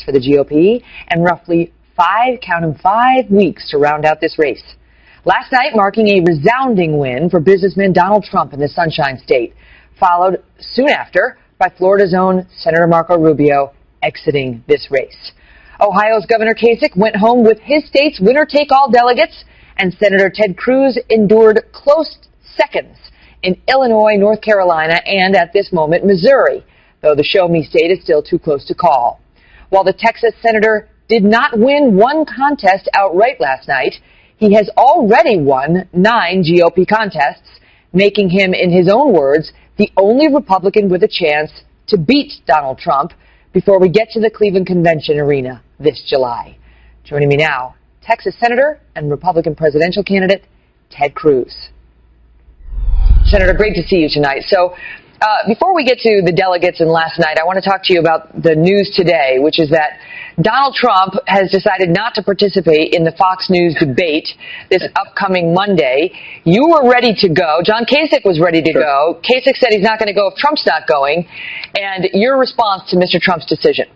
for the GOP and roughly 5 weeks to round out this race. Last night marking a resounding win for businessman Donald Trump in the Sunshine State, followed soon after by Florida's own Senator Marco Rubio exiting this race. Ohio's Governor Kasich went home with his state's winner-take-all delegates, and Senator Ted Cruz endured close seconds in Illinois, North Carolina, and at this moment, Missouri, though the show-me state is still too close to call. While the Texas senator did not win one contest outright last night, he has already won 9 GOP contests, making him, in his own words, the only Republican with a chance to beat Donald Trump before we get to the Cleveland Convention Arena this July. Joining me now, Texas Senator and Republican presidential candidate Ted Cruz. Senator, great to see you tonight. So before we get to the delegates and last night, I want to talk to you about the news today, which is that Donald Trump has decided not to participate in the Fox News debate this upcoming Monday. You were ready to go. John Kasich was ready to go. Kasich said he's not going to go if Trump's not going. And your response to Mr. Trump's decision?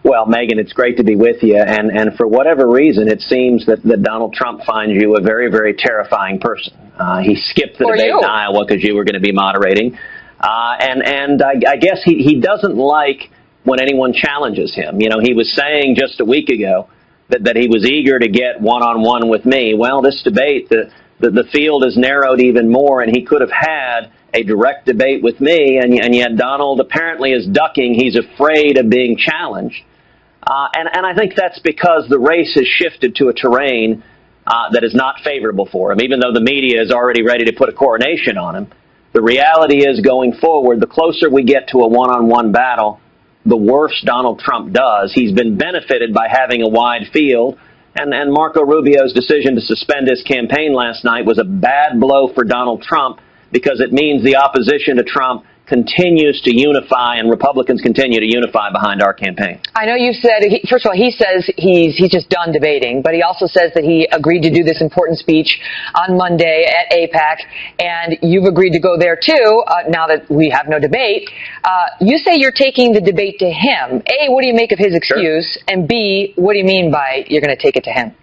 Well, Megan, it's great to be with you. And for whatever reason, it seems that Donald Trump finds you a very, very terrifying person. He skipped the debate in Iowa because you were going to be moderating. And I guess he doesn't like when anyone challenges him. You know, he was saying just a week ago that he was eager to get one-on-one with me. Well, this debate, the field is narrowed even more, and he could have had a direct debate with me, and yet Donald apparently is ducking. He's afraid of being challenged. And I think that's because the race has shifted to a terrain that is not favorable for him, even though the media is already ready to put a coronation on him. The reality is, going forward, the closer we get to a one-on-one battle, the worse Donald Trump does. He's been benefited by having a wide field, and Marco Rubio's decision to suspend his campaign last night was a bad blow for Donald Trump because it means the opposition to Trump continues to unify and Republicans continue to unify behind our campaign. I know you said, first of all, he says he's just done debating, but he also says that he agreed to do this important speech on Monday at AIPAC, and you've agreed to go there too, now that we have no debate. You say you're taking the debate to him. A, what do you make of his excuse? Sure. And B, what do you mean by you're going to take it to him?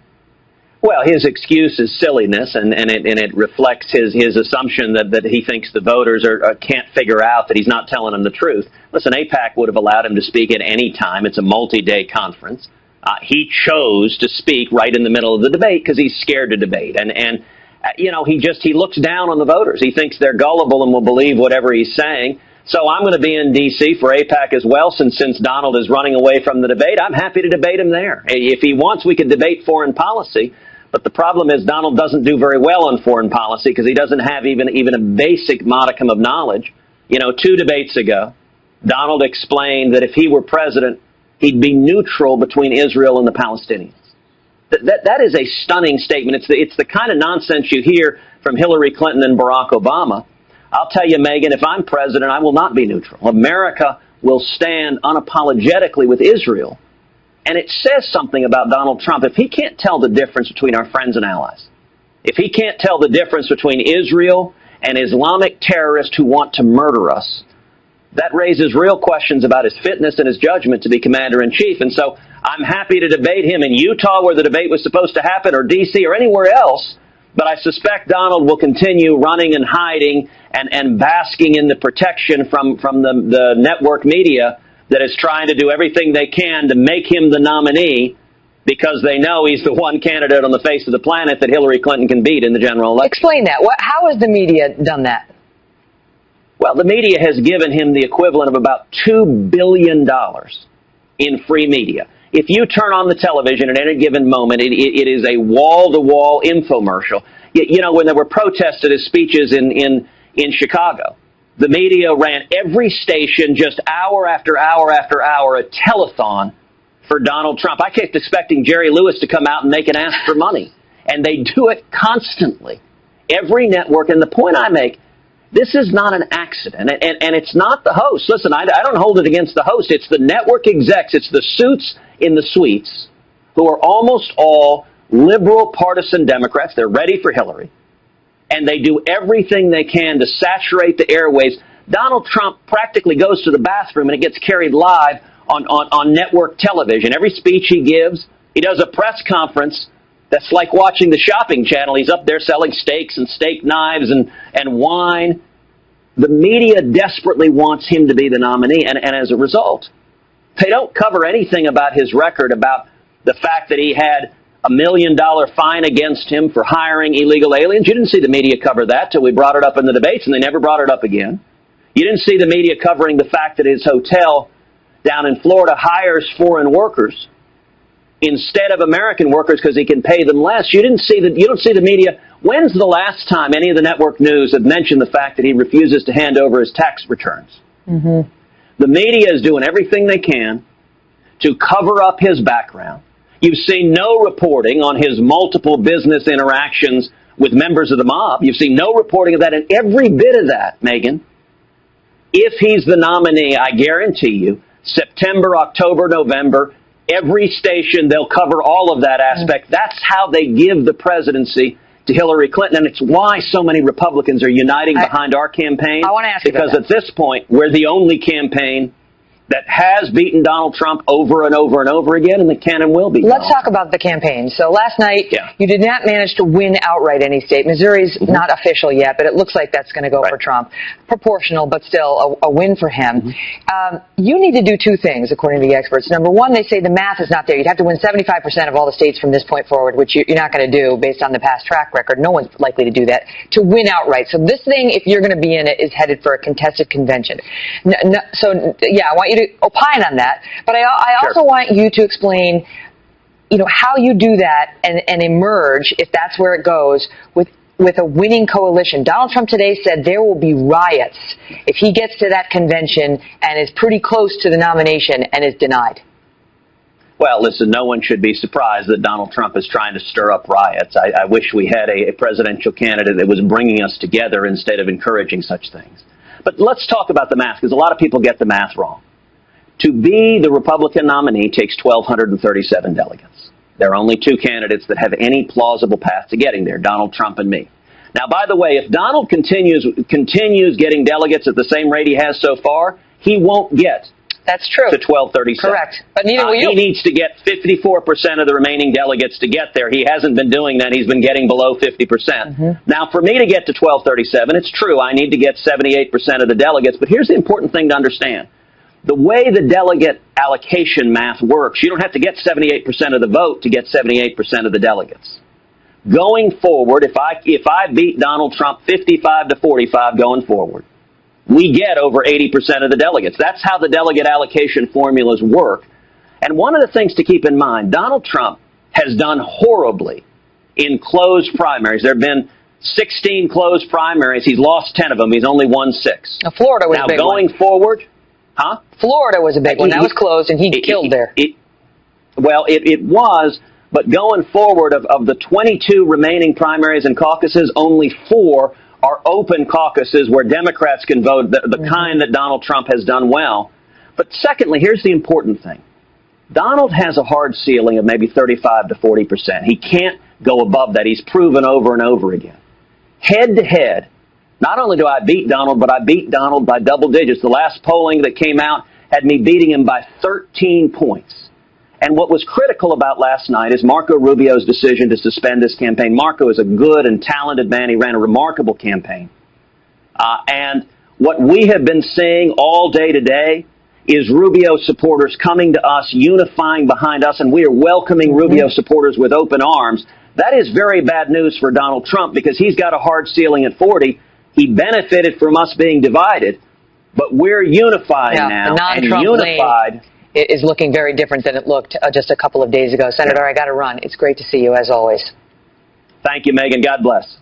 Well, his excuse is silliness, and it reflects his assumption that he thinks the voters can't figure out that he's not telling them the truth. Listen, AIPAC would have allowed him to speak at any time. It's a multi-day conference. He chose to speak right in the middle of the debate because he's scared to debate. And you know, he looks down on the voters. He thinks they're gullible and will believe whatever he's saying. So I'm going to be in D.C. for AIPAC as well, since Donald is running away from the debate. I'm happy to debate him there. If he wants, we could debate foreign policy. But the problem is Donald doesn't do very well on foreign policy because he doesn't have even a basic modicum of knowledge. You know, 2 debates ago, Donald explained that if he were president, he'd be neutral between Israel and the Palestinians. That is a stunning statement. It's the kind of nonsense you hear from Hillary Clinton and Barack Obama. I'll tell you, Megan, if I'm president, I will not be neutral. America will stand unapologetically with Israel. And it says something about Donald Trump. If he can't tell the difference between our friends and allies, if he can't tell the difference between Israel and Islamic terrorists who want to murder us, that raises real questions about his fitness and his judgment to be commander-in-chief. And so I'm happy to debate him in Utah, where the debate was supposed to happen, or D.C., or anywhere else. But I suspect Donald will continue running and hiding and basking in the protection from the network media that is trying to do everything they can to make him the nominee because they know he's the one candidate on the face of the planet that Hillary Clinton can beat in the general election. Explain that. How has the media done that? Well, the media has given him the equivalent of about $2 billion in free media. If you turn on the television at any given moment, it is a wall-to-wall infomercial. You know, when there were protests at his speeches in Chicago, the media ran every station just hour after hour after hour, a telethon for Donald Trump. I kept expecting Jerry Lewis to come out and make an ask for money. And they do it constantly. Every network. And the point I make, this is not an accident. And it's not the host. Listen, I don't hold it against the host. It's the network execs. It's the suits in the suites who are almost all liberal partisan Democrats. They're ready for Hillary. And they do everything they can to saturate the airwaves. Donald Trump practically goes to the bathroom and it gets carried live on network television. Every speech he gives, he does a press conference that's like watching the shopping channel. He's up there selling steaks and steak knives and wine. The media desperately wants him to be the nominee, and as a result, they don't cover anything about his record, about the fact that he had $1 million fine against him for hiring illegal aliens. You didn't see the media cover that till we brought it up in the debates, and they never brought it up again. You didn't see the media covering the fact that his hotel down in Florida hires foreign workers instead of American workers because he can pay them less. You don't see the media. When's the last time any of the network news have mentioned the fact that he refuses to hand over his tax returns? Mm-hmm. The media is doing everything they can to cover up his background. You've seen no reporting on his multiple business interactions with members of the mob. You've seen no reporting of that, and every bit of that, Megan, if he's the nominee, I guarantee you, September, October, November, every station, they'll cover all of that aspect. That's how they give the presidency to Hillary Clinton, and it's why so many Republicans are uniting behind our campaign. I want to ask you about that. Because at this point, we're the only campaign that has beaten Donald Trump over and over and over again, and that can and will beat Let's Donald talk about the campaign. So last night, Yeah. you did not manage to win outright any state. Missouri's not official yet, but it looks like that's going to go for Trump. Proportional, but still a win for him. You need to do two things, according to the experts. Number one, they say the math is not there. You'd have to win 75% of all the states from this point forward, which you're not going to do based on the past track record. No one's likely to do that, to win outright. So this thing, if you're going to be in it, is headed for a contested convention. So, yeah, I want you to opine on that. But I also want you to explain, how you do that and emerge, if that's where it goes, with a winning coalition. Donald Trump today said there will be riots if he gets to that convention and is pretty close to the nomination and is denied. Well, listen, no one should be surprised that Donald Trump is trying to stir up riots. I wish we had a presidential candidate that was bringing us together instead of encouraging such things. But let's talk about the math, because a lot of people get the math wrong. To be the Republican nominee takes 1,237 delegates. There are only two candidates that have any plausible path to getting there, Donald Trump and me. Now, by the way, if Donald continues getting delegates at the same rate he has so far, he won't get That's true. to 1,237. Correct. But neither will you. He needs to get 54% of the remaining delegates to get there. He hasn't been doing that. He's been getting below 50%. Now, for me to get to 1,237, it's true, I need to get 78% of the delegates. But here's the important thing to understand. The way the delegate allocation math works, you don't have to get 78% of the vote to get 78% of the delegates. Going forward, if I beat Donald Trump 55 to 45 going forward, we get over 80% of the delegates. That's how the delegate allocation formulas work. And one of the things to keep in mind, Donald Trump has done horribly in closed primaries. There have been 16 closed primaries. He's lost 10 of them. He's only won 6. Now, Florida was a big one. Now, going forward... Huh? Florida was a big one. That was closed, and he killed there. It was, but going forward, of the 22 remaining primaries and caucuses, only 4 are open caucuses where Democrats can vote, the kind that Donald Trump has done well. But secondly, here's the important thing. Donald has a hard ceiling of maybe 35 to 40%. He can't go above that. He's proven over and over again. Head to head, not only do I beat Donald, but I beat Donald by double digits. The last polling that came out had me beating him by 13 points. And what was critical about last night is Marco Rubio's decision to suspend this campaign. Marco is a good and talented man. He ran a remarkable campaign. And what we have been seeing all day today is Rubio supporters coming to us, unifying behind us, and we are welcoming Rubio supporters with open arms. That is very bad news for Donald Trump because he's got a hard ceiling at 40. He benefited from us being divided, but we're unifying now, and unified is looking very different than it looked just a couple of days ago. Senator, I got to run. It's great to see you, as always. Thank you, Megan. God bless.